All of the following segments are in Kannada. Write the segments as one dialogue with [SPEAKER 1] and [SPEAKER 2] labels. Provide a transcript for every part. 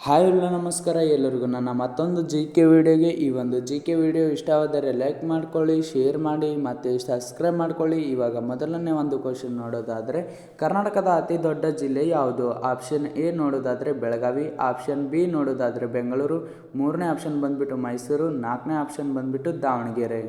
[SPEAKER 1] ಹಾಯ್ ಎಲ್ಲ ನಮಸ್ಕಾರ ಎಲ್ಲರಿಗೂ ನನ್ನ ಮತ್ತೊಂದು ಜಿ ಕೆ ವಿಡಿಯೋಗೆ. ಈ ಒಂದು ಜಿ ಕೆ ವಿಡಿಯೋ ಇಷ್ಟವಾದರೆ ಲೈಕ್ ಮಾಡ್ಕೊಳ್ಳಿ, ಶೇರ್ ಮಾಡಿ ಮತ್ತು ಸಬ್ಸ್ಕ್ರೈಬ್ ಮಾಡ್ಕೊಳ್ಳಿ. ಇವಾಗ ಮೊದಲನೇ ಒಂದು ಕ್ವಶನ್ ನೋಡೋದಾದರೆ, ಕರ್ನಾಟಕದ ಅತಿ ದೊಡ್ಡ ಜಿಲ್ಲೆ ಯಾವುದು? ಆಪ್ಷನ್ ಎ ನೋಡೋದಾದರೆ ಬೆಳಗಾವಿ, ಆಪ್ಷನ್ ಬಿ ನೋಡೋದಾದರೆ ಬೆಂಗಳೂರು, ಮೂರನೇ ಆಪ್ಷನ್ ಬಂದುಬಿಟ್ಟು ಮೈಸೂರು, ನಾಲ್ಕನೇ ಆಪ್ಷನ್ ಬಂದುಬಿಟ್ಟು ದಾವಣಗೆರೆ.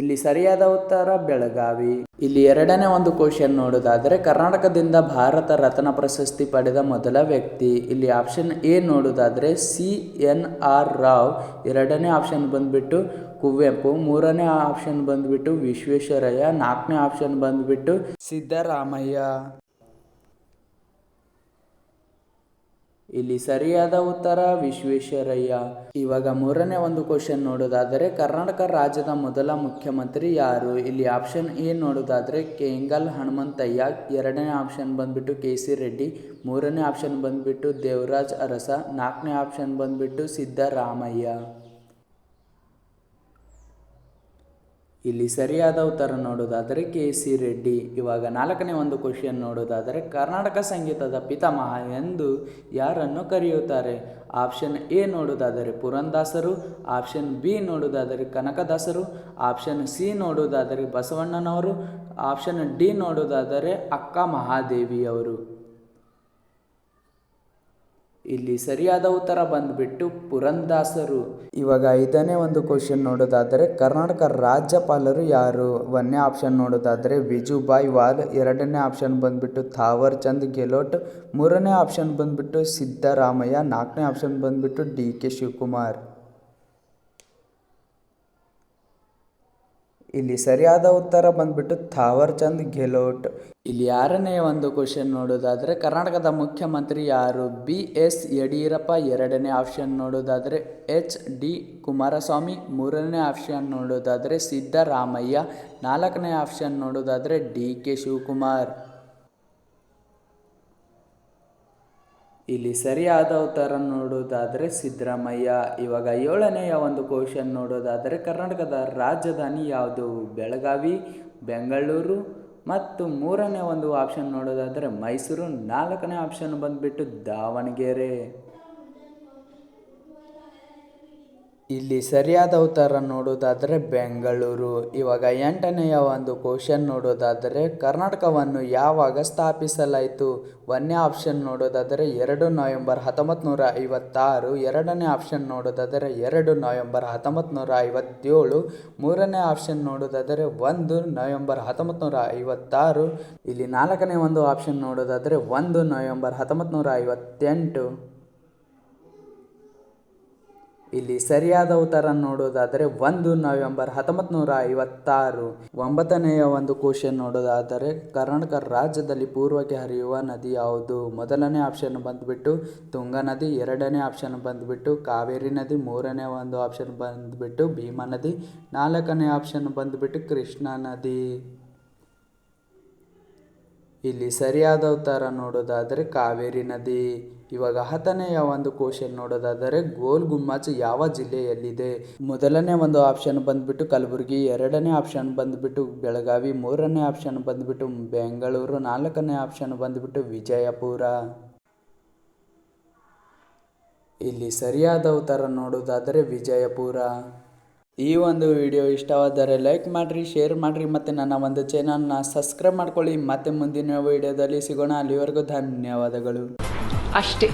[SPEAKER 1] ಇಲ್ಲಿ ಸರಿಯಾದ ಉತ್ತರ ಬೆಳಗಾವಿ. ಇಲ್ಲಿ ಎರಡನೇ ಒಂದು ಕ್ವಶನ್ ನೋಡೋದಾದರೆ, ಕರ್ನಾಟಕದಿಂದ ಭಾರತ ರತ್ನ ಪ್ರಶಸ್ತಿ ಪಡೆದ ಮೊದಲ ವ್ಯಕ್ತಿ. ಇಲ್ಲಿ ಆಪ್ಷನ್ ಎ ನೋಡೋದಾದರೆ CNR ರಾವ್, ಎರಡನೇ ಆಪ್ಷನ್ ಬಂದುಬಿಟ್ಟು ಕುವೆಂಪು, ಮೂರನೇ ಆಪ್ಷನ್ ಬಂದುಬಿಟ್ಟು ವಿಶ್ವೇಶ್ವರಯ್ಯ, ನಾಲ್ಕನೇ ಆಪ್ಷನ್ ಬಂದುಬಿಟ್ಟು ಸಿದ್ದರಾಮಯ್ಯ. ಇಲ್ಲಿ ಸರಿಯಾದ ಉತ್ತರ ವಿಶ್ವೇಶ್ವರಯ್ಯ. ಇವಾಗ ಮೂರನೇ ಒಂದು ಕ್ವಶನ್ ನೋಡೋದಾದರೆ, ಕರ್ನಾಟಕ ರಾಜ್ಯದ ಮೊದಲ ಮುಖ್ಯಮಂತ್ರಿ ಯಾರು? ಇಲ್ಲಿ ಆಪ್ಷನ್ ಎ ನೋಡೋದಾದರೆ ಕೆಂಗಲ್ ಹನುಮಂತಯ್ಯ, ಎರಡನೇ ಆಪ್ಷನ್ ಬಂದುಬಿಟ್ಟು KC ರೆಡ್ಡಿ, ಮೂರನೇ ಆಪ್ಷನ್ ಬಂದುಬಿಟ್ಟು ದೇವರಾಜ್ ಅರಸ, ನಾಲ್ಕನೇ ಆಪ್ಷನ್ ಬಂದುಬಿಟ್ಟು ಸಿದ್ದರಾಮಯ್ಯ. ಇಲ್ಲಿ ಸರಿಯಾದ ಉತ್ತರ ನೋಡೋದಾದರೆ KC ರೆಡ್ಡಿ. ಇವಾಗ ನಾಲ್ಕನೇ ಒಂದು ಕ್ವಶನ್ ನೋಡೋದಾದರೆ, ಕರ್ನಾಟಕ ಸಂಗೀತದ ಪಿತಾಮಹ ಎಂದು ಯಾರನ್ನು ಕರೆಯುತ್ತಾರೆ? ಆಪ್ಷನ್ ಎ ನೋಡೋದಾದರೆ ಪುರಂದಾಸರು, ಆಪ್ಷನ್ ಬಿ ನೋಡೋದಾದರೆ ಕನಕದಾಸರು, ಆಪ್ಷನ್ ಸಿ ನೋಡೋದಾದರೆ ಬಸವಣ್ಣನವರು, ಆಪ್ಷನ್ ಡಿ ನೋಡೋದಾದರೆ ಅಕ್ಕ ಮಹಾದೇವಿಯವರು. ಇಲ್ಲಿ ಸರಿಯಾದ ಉತ್ತರ ಬಂದುಬಿಟ್ಟು ಪುರಂದಾಸರು. ಇವಾಗ ಐದನೇ ಒಂದು ಕ್ವಶನ್ ನೋಡೋದಾದರೆ, ಕರ್ನಾಟಕ ರಾಜ್ಯಪಾಲರು ಯಾರು? ಒಂದನೇ ಆಪ್ಷನ್ ನೋಡೋದಾದರೆ ವಿಜುಭಾಯ್ ವಾಲ್, ಎರಡನೇ ಆಪ್ಷನ್ ಬಂದುಬಿಟ್ಟು ಥಾವರ್ ಚಂದ್ ಗೆಹ್ಲೋಟ್, ಮೂರನೇ ಆಪ್ಷನ್ ಬಂದುಬಿಟ್ಟು ಸಿದ್ದರಾಮಯ್ಯ, ನಾಲ್ಕನೇ ಆಪ್ಷನ್ ಬಂದುಬಿಟ್ಟು DK ಶಿವಕುಮಾರ್. ಇಲ್ಲಿ ಸರಿಯಾದ ಉತ್ತರ ಬಂದುಬಿಟ್ಟು ಥಾವರ್ ಚಂದ್ ಗೆಹ್ಲೋಟ್. ಇಲ್ಲಿ ಆರನೇ ಒಂದು ಕ್ವಶನ್ ನೋಡೋದಾದರೆ, ಕರ್ನಾಟಕದ ಮುಖ್ಯಮಂತ್ರಿ ಯಾರು? BS ಯಡಿಯೂರಪ್ಪ, ಎರಡನೇ ಆಪ್ಷನ್ ನೋಡೋದಾದರೆ HD ಕುಮಾರಸ್ವಾಮಿ, ಮೂರನೇ ಆಪ್ಷನ್ ನೋಡೋದಾದರೆ ಸಿದ್ದರಾಮಯ್ಯ, ನಾಲ್ಕನೇ ಆಪ್ಷನ್ ನೋಡೋದಾದರೆ DK ಶಿವಕುಮಾರ್. ಇಲ್ಲಿ ಸರಿಯಾದ ಉತ್ತರ ನೋಡೋದಾದರೆ ಸಿದ್ದರಾಮಯ್ಯ. ಇವಾಗ ಏಳನೆಯ ಒಂದು ಕ್ವಶನ್ ನೋಡೋದಾದರೆ, ಕರ್ನಾಟಕದ ರಾಜಧಾನಿ ಯಾವುದು? ಬೆಳಗಾವಿ, ಬೆಂಗಳೂರು ಮತ್ತು ಮೂರನೇ ಒಂದು ಆಪ್ಷನ್ ನೋಡೋದಾದರೆ ಮೈಸೂರು, ನಾಲ್ಕನೇ ಆಪ್ಷನ್ ಬಂದುಬಿಟ್ಟು ದಾವಣಗೆರೆ. ಇಲ್ಲಿ ಸರಿಯಾದ ಉತ್ತರ ನೋಡೋದಾದರೆ ಬೆಂಗಳೂರು. ಇವಾಗ ಎಂಟನೆಯ ಒಂದು ಕ್ವಶನ್ ನೋಡೋದಾದರೆ, ಕರ್ನಾಟಕವನ್ನು ಯಾವಾಗ ಸ್ಥಾಪಿಸಲಾಯಿತು? ಒಂದನೇ ಆಪ್ಷನ್ ನೋಡೋದಾದರೆ 2 ನವೆಂಬರ್ 1956, ಎರಡನೇ ಆಪ್ಷನ್ ನೋಡೋದಾದರೆ 2 ನವೆಂಬರ್ 1957, ಮೂರನೇ ಆಪ್ಷನ್ ನೋಡೋದಾದರೆ 1 ನವೆಂಬರ್ 1956, ಇಲ್ಲಿ ನಾಲ್ಕನೇ ಒಂದು ಆಪ್ಷನ್ ನೋಡೋದಾದರೆ 1 ನವೆಂಬರ್ 1958. ಇಲ್ಲಿ ಸರಿಯಾದ ಉತ್ತರ ನೋಡೋದಾದರೆ 1 ನವೆಂಬರ್ 1956. ಒಂಬತ್ತನೆಯ ಒಂದು ಕ್ವಶನ್ ನೋಡೋದಾದರೆ, ಕರ್ನಾಟಕ ರಾಜ್ಯದಲ್ಲಿ ಪೂರ್ವಕ್ಕೆ ಹರಿಯುವ ನದಿ ಯಾವುದು? ಮೊದಲನೇ ಆಪ್ಷನ್ ಬಂದುಬಿಟ್ಟು ತುಂಗಾ ನದಿ, ಎರಡನೇ ಆಪ್ಷನ್ ಬಂದುಬಿಟ್ಟು ಕಾವೇರಿ ನದಿ, ಮೂರನೇ ಒಂದು ಆಪ್ಷನ್ ಬಂದುಬಿಟ್ಟು ಭೀಮಾ ನದಿ, ನಾಲ್ಕನೇ ಆಪ್ಷನ್ ಬಂದುಬಿಟ್ಟು ಕೃಷ್ಣಾ ನದಿ. ಇಲ್ಲಿ ಸರಿಯಾದ ಉತ್ತರ ನೋಡೋದಾದರೆ ಕಾವೇರಿ ನದಿ. ಇವಾಗ 10ನೆಯ ಒಂದು ಕ್ವಶನ್ ನೋಡೋದಾದರೆ, ಗೋಲ್ ಗುಮ್ಮಚ್ ಯಾವ ಜಿಲ್ಲೆಯಲ್ಲಿದೆ? ಮೊದಲನೇ ಒಂದು ಆಪ್ಷನ್ ಬಂದುಬಿಟ್ಟು ಕಲಬುರಗಿ, ಎರಡನೇ ಆಪ್ಷನ್ ಬಂದುಬಿಟ್ಟು ಬೆಳಗಾವಿ, ಮೂರನೇ ಆಪ್ಷನ್ ಬಂದುಬಿಟ್ಟು ಬೆಂಗಳೂರು, ನಾಲ್ಕನೇ ಆಪ್ಷನ್ ಬಂದುಬಿಟ್ಟು ವಿಜಯಪುರ. ಇಲ್ಲಿ ಸರಿಯಾದ ಉತ್ತರ ನೋಡೋದಾದರೆ ವಿಜಯಪುರ. ಈ ಒಂದು ವಿಡಿಯೋ ಇಷ್ಟವಾದರೆ ಲೈಕ್ ಮಾಡಿರಿ, ಶೇರ್ ಮಾಡಿರಿ ಮತ್ತು ನನ್ನ ಒಂದು ಚಾನಲ್ನ ಸಬ್ಸ್ಕ್ರೈಬ್ ಮಾಡ್ಕೊಳ್ಳಿ. ಮತ್ತೆ ಮುಂದಿನ ವಿಡಿಯೋದಲ್ಲಿ ಸಿಗೋಣ. ಅಲ್ಲಿವರೆಗೂ ಧನ್ಯವಾದಗಳು.
[SPEAKER 2] ಅಷ್ಟೇ.